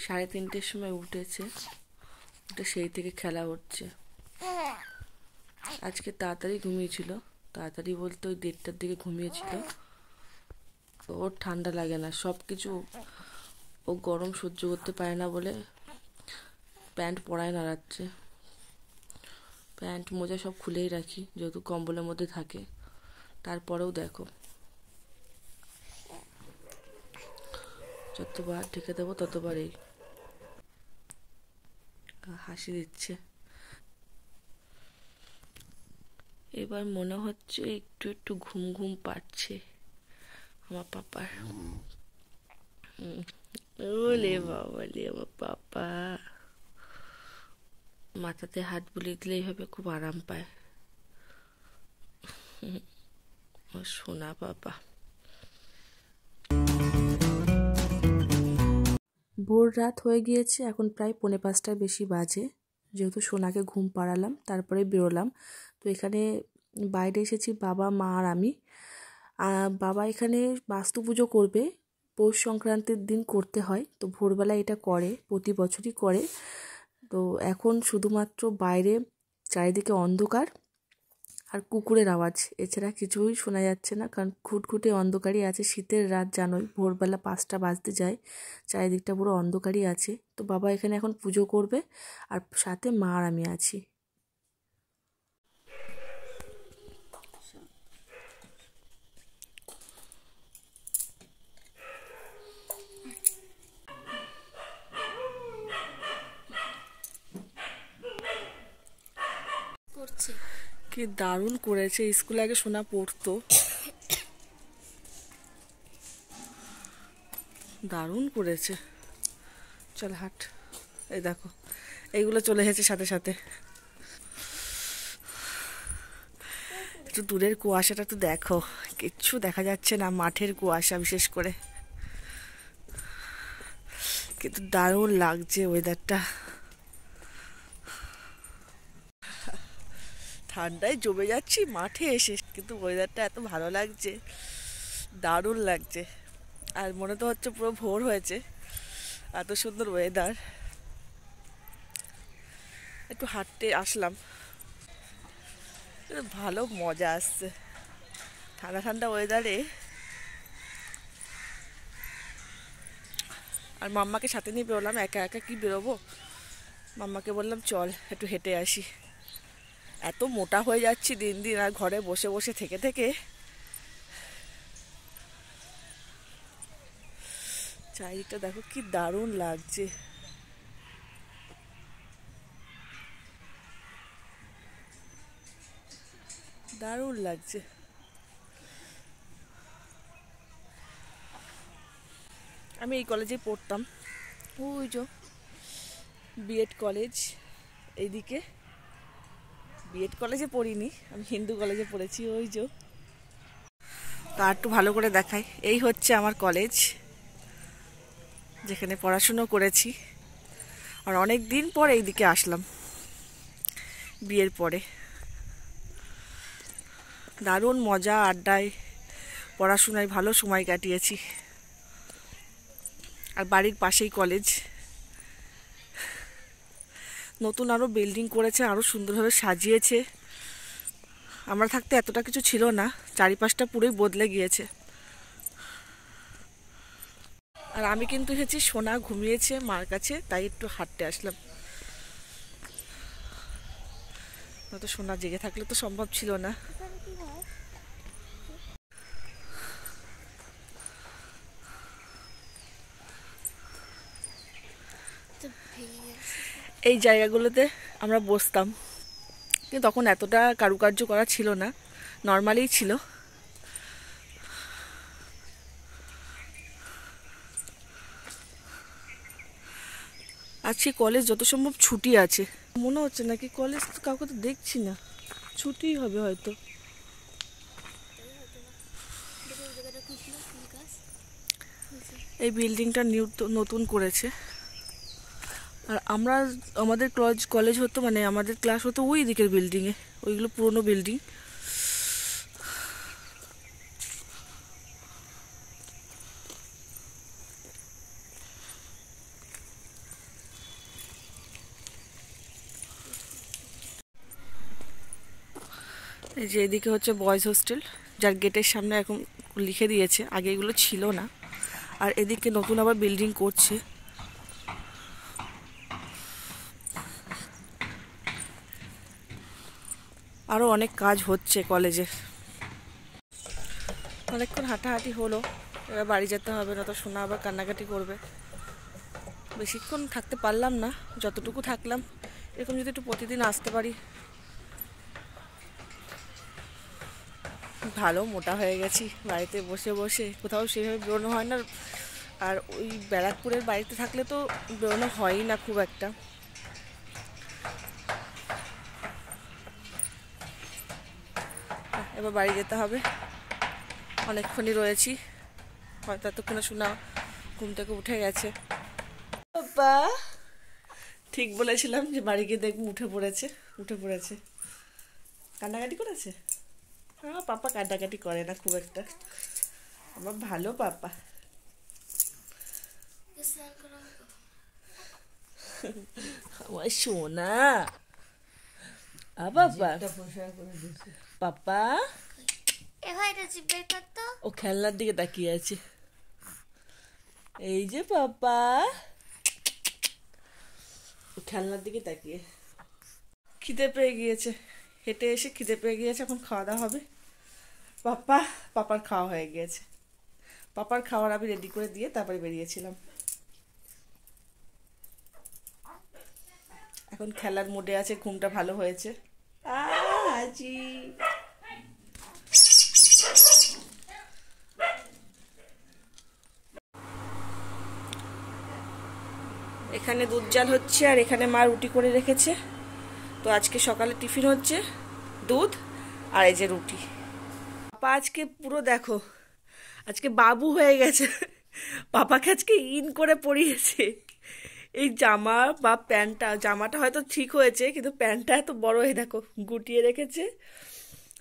3:30-র সময় উঠেছে, উঠে সেই থেকে খেলা হচ্ছে। আজকে তাড়াতাড়ি ঘুমিয়েছিল, তাড়াতাড়ি বলতে ওই 1:30টার দিকে ঘুমিয়েছিল। ওর ঠান্ডা লাগে না, সব কিছু ও গরম সহ্য করতে পারে না বলে প্যান্ট পরায় না রাত্রে। প্যান্ট মোজা সব খুলেই রাখি, যেহেতু কম্বলের মধ্যে থাকে। তারপরেও দেখো, যতবার ঢেকে দেবো ততবারই হাসি দিচ্ছে। এবার মনে হচ্ছে একটু একটু ঘুম ঘুম পাচ্ছে আমার পাপার। ওলে বাবা লে, আমার পাপা মাথাতে হাত বুলিয়ে দিলে এইভাবে খুব আরাম পায়। সোনা পাপা। ভোর রাত হয়ে গিয়েছে, এখন প্রায় 4:45টার বেশি বাজে। যেহেতু সোনাকে ঘুম পাড়ালাম, তারপরে বেরোলাম। তো এখানে বাইরে এসেছি বাবা, মা আর আমি। বাবা এখানে বাস্তু পুজো করবে, পৌষ সংক্রান্তির দিন করতে হয়। তো ভোরবেলা এটা করে, প্রতি বছরই করে। তো এখন শুধুমাত্র বাইরে চারিদিকে অন্ধকার আর কুকুরের আওয়াজ, এছাড়া কিছুই শোনা যাচ্ছে না, কারণ ঘুটঘুটে অন্ধকারই আছে। শীতের রাত জানোই, ভোরবেলা 5টা বাজতে যায়, চারিদিকটা পুরো অন্ধকারই আছে। তো বাবা এখানে এখন পুজো করবে, আর সাথে মা আর আমি আছি। কি দারুণ করেছে, স্কুলে আগে শোনা পড়তো, দারুণ করেছে। চল হাট, এই দেখো এইগুলো চলে এসেছে সাথে সাথে। একটু দূরের কুয়াশাটা একটু দেখো, কিচ্ছু দেখা যাচ্ছে না, মাঠের কুয়াশা বিশেষ করে। কিন্তু দারুণ লাগছে ওয়েদারটা, ঠান্ডায় জমে যাচ্ছি মাঠে এসে, কিন্তু ওয়েদারটা এত ভালো লাগছে, দারুণ লাগছে। আর মনে তো হচ্ছে পুরো ভোর হয়েছে, এত সুন্দর ওয়েদার। একটু হাঁটতে আসলাম, ভালো মজা আসছে ঠান্ডা ঠান্ডা ওয়েদারে। আর মাম্মাকে সাথে নিয়ে বেরোলাম, একা একা কি বেরোবো। মাম্মাকে বললাম চল একটু হেঁটে আসি, এত মোটা হয়ে যাচ্ছি দিন দিন, আর ঘরে বসে বসে থেকে থেকে। চারিদিকটা দেখো কি দারুণ লাগছে, দারুণ লাগছে। আমি এই কলেজে পড়তাম, ওই যে বিএড কলেজ এইদিকে। বিএড কলেজে পড়িনি, আমি হিন্দু কলেজে পড়েছি, ওই যে। তা একটু ভালো করে দেখাই, এই হচ্ছে আমার কলেজ, যেখানে পড়াশুনো করেছি। আর অনেক দিন পর এইদিকে আসলাম বিয়ের পরে। দারুণ মজা, আড্ডায় পড়াশোনায় ভালো সময় কাটিয়েছি। আর বাড়ির পাশেই কলেজ, নতুন আরও বিল্ডিং করেছে, আরও সুন্দরভাবে সাজিয়েছে। আমরা থাকতে এতটা কিছু ছিল না, চারিপাশটা পুরোই বদলে গিয়েছে। আর আমি কিন্তু এসেছি, সোনা ঘুমিয়েছে মার কাছে, তাই একটু হাঁটতে আসলাম। তো সোনা জেগে থাকলে তো সম্ভব ছিল না। এই জায়গাগুলোতে আমরা বসতাম, কিন্তু তখন এতটা কারুকার্য করা ছিল না, নর্মালিই ছিল। আজকে কলেজ যত সম্ভব ছুটি আছে মনে হচ্ছে, নাকি কলেজ কাউকে তো দেখছি না, ছুটি হবে হয়তো। এই বিল্ডিংটা নতুন করেছে। আর আমরা, আমাদের কলেজ হতো, মানে আমাদের ক্লাস হতো ওই দিকের বিল্ডিংয়ে, ওইগুলো পুরনো বিল্ডিং। এই যে এদিকে হচ্ছে বয়েজ হোস্টেল, যার গেটের সামনে এখন লিখে দিয়েছে, আগে এগুলো ছিল না। আর এদিকে নতুন আবার বিল্ডিং করছে। আরও অনেক কাজ হচ্ছে কলেজে। অনেকক্ষণ হাঁটাহাঁটি হলো, এবার বাড়ি যেতে হবে, না তো সোনা আবার কান্নাকাটি করবে। বেশিক্ষণ থাকতে পারলাম না, যতটুকু থাকলাম। এরকম যদি একটু প্রতিদিন আসতে পারি। ভালো মোটা হয়ে গেছি, বাড়িতে বসে বসে কোথাও সেভাবে বেরোনো হয় না। আর ওই ব্যারাকপুরের বাড়িতে থাকলে তো বেরোনো হয়ই না খুব একটা। এবার বাড়ি যেতে হবে, অনেকক্ষণই রয়েছি, হয়তো এতক্ষণে শোনা ঘুম থেকে উঠে গেছে। বাবা ঠিক বলেছিলাম যে বাড়ি গিয়ে দেখবো উঠে পড়েছে। কান্নাকাটি করেছে? আমার পাপা কান্নাকাটি করে না খুব একটা, আমার ভালো পাপা। আমার সোনা বাবা, পাপা ও খেলনার দিকে তাকিয়ে আছে। এই যে পাপা, ও খেলনার দিকে তাকিয়ে। খিদে পেয়ে গিয়েছে, হেঁটে এসে খিদে পেয়ে গিয়েছে, এখন খাওয়া দাওয়া হবে। পাপার খাওয়া হয়ে গিয়েছে, পাপার খাওয়ার আমি রেডি করে দিয়ে তারপরে বেরিয়েছিলাম। এখন খেলার মুডে আছে, ঘুমটা ভালো হয়েছে। আজি এখানে দুধ জাল হচ্ছে, আর এখানে মা রুটি করে রেখেছে। তো আজকে সকালে টিফিন হচ্ছে দুধ আর এই যে রুটি। পাপা আজকে পুরো দেখো, আজকে বাবু হয়ে গেছে। পাপাকে আজকে ইন করে পরিয়েছে। এই জামা বা প্যান্টটা, জামাটা হয়তো ঠিক হয়েছে, কিন্তু প্যান্টটা এত বড় হয়ে দেখো গুটিয়ে রেখেছে।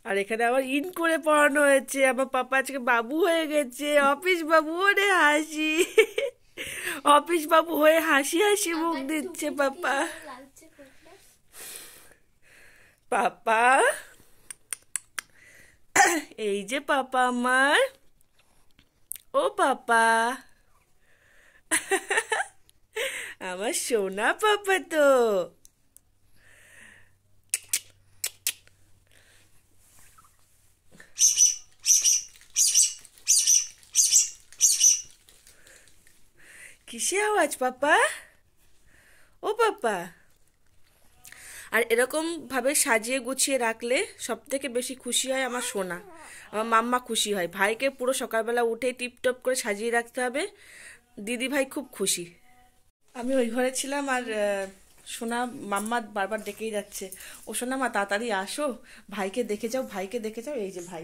আর এখানে আবার ইন করে পরানো হয়েছে। আমার পাপা আজকে বাবু হয়ে গেছে, অফিস বাবু। ওরে হাসি, অফিস বাবু হয়ে হাসি হাসি মুখ দিচ্ছে পাপা। পাপা এই যে পাপা আমার, ও পাপা, আমার সোনা পাপা। তো কিসে আওয়াজ পাপা, ও পাপা? আর এরকম ভাবে সাজিয়ে গুছিয়ে রাখলে সব থেকে বেশি খুশি হয় আমার সোনা, আমার মাম্মা খুশি হয়। ভাইকে পুরো সকালবেলা উঠে টিপটপ করে সাজিয়ে রাখতে হবে, দিদি ভাই খুব খুশি। আমি ওই ঘরে ছিলাম, আর সোনা মাম্মা বারবার ডেকেই যাচ্ছে, ও সোনা মা তাড়াতাড়ি আসো, ভাইকে দেখে যাও, ভাইকে দেখে যাও। এই যে ভাই,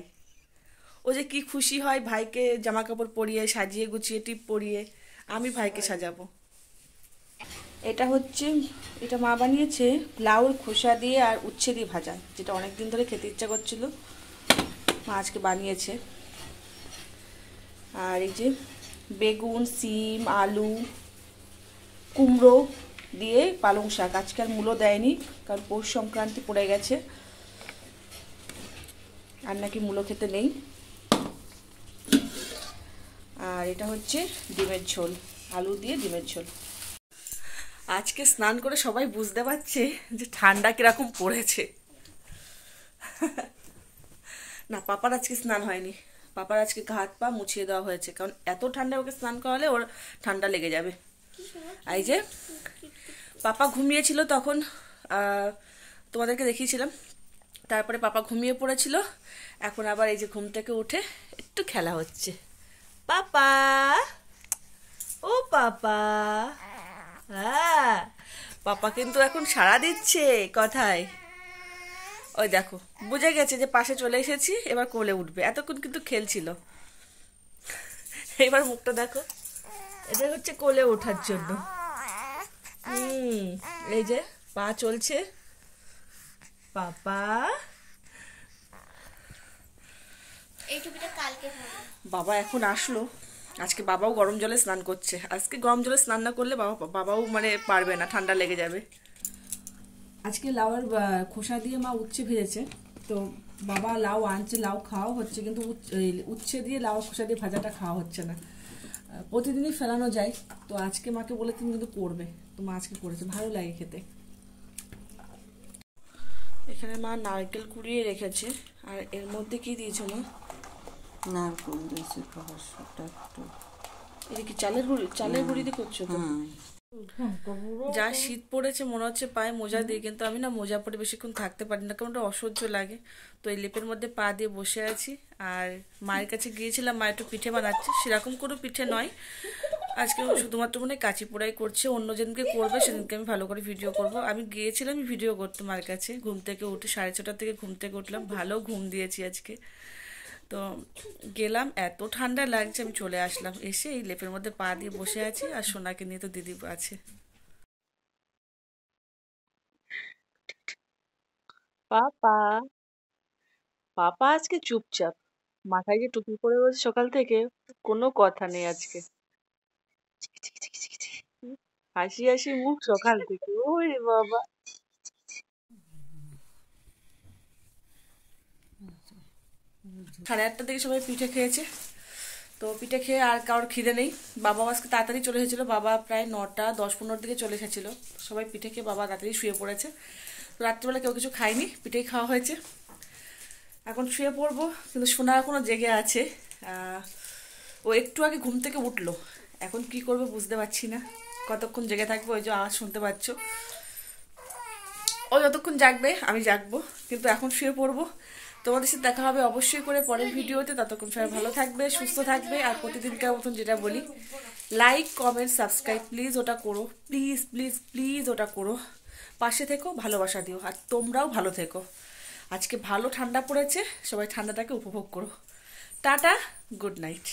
ও যে কি খুশি হয় ভাইকে জামা কাপড় পরিয়ে সাজিয়ে গুছিয়ে টিপ পরিয়ে। আমি ভাইকে সাজাবো। এটা মা বানিয়েছে লাউর খোসা দিয়ে আর উচ্ছে দিয়ে ভাজা, যেটা অনেকদিন ধরে খেতে ইচ্ছা করছিল, মা আজকে বানিয়েছে। আর এই যে বেগুন, সিম, আলু, কুমড়ো দিয়ে পালং শাক। আজকে আর মূলো দেয়নি, কারণ পৌষ সংক্রান্তি পড়ে গেছে, আর নাকি মূলো খেতে নেই। আর এটা হচ্ছে ডিমের ঝোল, আলু দিয়ে ডিমের ঝোল। আজকে স্নান করে সবাই বুঝতে পারছে যে ঠান্ডা কিরকম পড়েছে। না, পাপার আজকে স্নান হয়নি, পাপার আজকে হাত পা মুছিয়ে দেওয়া হয়েছে, কারণ এত ঠান্ডায় ওকে স্নান করালে ওর ঠান্ডা লেগে যাবে। এই যে পাপা ঘুমিয়েছিল তখন তোমাদেরকে দেখিয়েছিলাম, তারপরে পাপা ঘুমিয়ে পড়েছিল, এখন আবার এই যে ঘুম থেকে উঠে একটু খেলা হচ্ছে। পাপা, ও পাপা, হ্যাঁ পাপা কিন্তু এখন সাড়া দিচ্ছে কথায়। ওই দেখো বুঝে গেছে যে পাশে চলে এসেছি, এবার কোলে উঠবে। এতক্ষণ কিন্তু খেলছিল, এবার মুখটা দেখো, এটা হচ্ছে কোলে ওঠার জন্য। এই যে পা চলছে পাপা। বাবা এখন আসলো, আজকে বাবাও গরম জলে স্নান করছে। আজকে গরম জলে স্নান না করলে বাবাও মানে পারবে না, ঠান্ডা লেগে যাবে। আজকে লাউয়ের খোসা দিয়ে মা উচ্ছে ভেজেছে, তো বাবা লাউ আনছে, লাউ খাওয়া হচ্ছে, কিন্তু উচ্ছে দিয়ে লাউ খোসা দিয়ে ভাজাটা খাওয়া হচ্ছে না। প্রতিদিনই ফেলানো যায়, তো আজকে মাকে বলে তুমি কিন্তু করবে, তো মা আজকে করেছে, ভালো লাগে খেতে। এখানে মা নারকেল কুড়িয়ে রেখেছে, আর এর মধ্যে কি দিয়েছে মা? নারকেল দিয়েছে, খবরটা একটু। এটা কি চালের গুঁড়ি দিয়ে করছো তো? যা শীত পড়েছে মনে হচ্ছে পায়ে মোজা দিয়ে, কিন্তু আমি না মোজা পরে বেশিক্ষণ থাকতে পারি না, কারণ ওটা অসহ্য লাগে। তো এই লেপের মধ্যে পা দিয়ে বসে আছি। আর মায়ের কাছে গিয়েছিলাম, মা একটু পিঠে বানাচ্ছে, সেরকম কোনো পিঠে নয়, আজকে শুধুমাত্র মনে কাঁচি পোড়াই করছে, অন্য যেদিনকে করবে সেদিনকে আমি ভালো করে ভিডিও করব। আমি গিয়েছিলাম ভিডিও করতে মার কাছে, ঘুম থেকে উঠে 6:30 থেকে ঘুম থেকে উঠলাম, ভালো ঘুম দিয়েছি আজকে। তো গেলাম, এত ঠান্ডা লাগছে, আমি চলে আসলাম, এসে এই লেপের মধ্যে পা দিয়ে বসে আছি, আর সোনাকে নিয়ে তো দিদি আছে। পাপা, পাপা আজকে চুপচাপ, মাথায় যে টুপি পরে বসে সকাল থেকে, কোনো কথা নেই আজকে। হাসি হাসি মুখ সকাল থেকে, ওরে বাবা। 8:30 থেকে সবাই পিঠে খেয়েছে, তো পিঠে খেয়ে আর কারোর খিদে নেই। বাবা আজকে তাড়াতাড়ি চলে এসেছিলো, বাবা প্রায় 9টা 10-15 দিকে চলে এসেছিলো। সবাই পিঠে খেয়ে বাবা তাড়াতাড়ি শুয়ে পড়েছে। তো রাত্রিবেলা কেউ কিছু খায়নি, পিঠেই খাওয়া হয়েছে। এখন শুয়ে পড়বো, কিন্তু সোনা এখনো জেগে আছে। ও একটু আগে ঘুম থেকে উঠলো, এখন কি করবে বুঝতে পারছি না, কতক্ষণ জেগে থাকবো, ওই যে আওয়াজ শুনতে পাচ্ছ। ও যতক্ষণ জাগবে আমি জাগবো, কিন্তু এখন শুয়ে পড়বো। তোমাদের সাথে দেখা হবে অবশ্যই করে পরের ভিডিওতে, ততক্ষণ সবাই ভালো থাকবে, সুস্থ থাকবে। আর প্রতিদিনকার মতন যেটা বলি, লাইক কমেন্ট সাবস্ক্রাইব প্লিজ ওটা করো, প্লিজ প্লিজ প্লিজ ওটা করো, পাশে থেকো, ভালোবাসা দিও, আর তোমরাও ভালো থেকো। আজকে ভালো ঠান্ডা পড়েছে, সবাই ঠান্ডাটাকে উপভোগ করো। Tata, good night.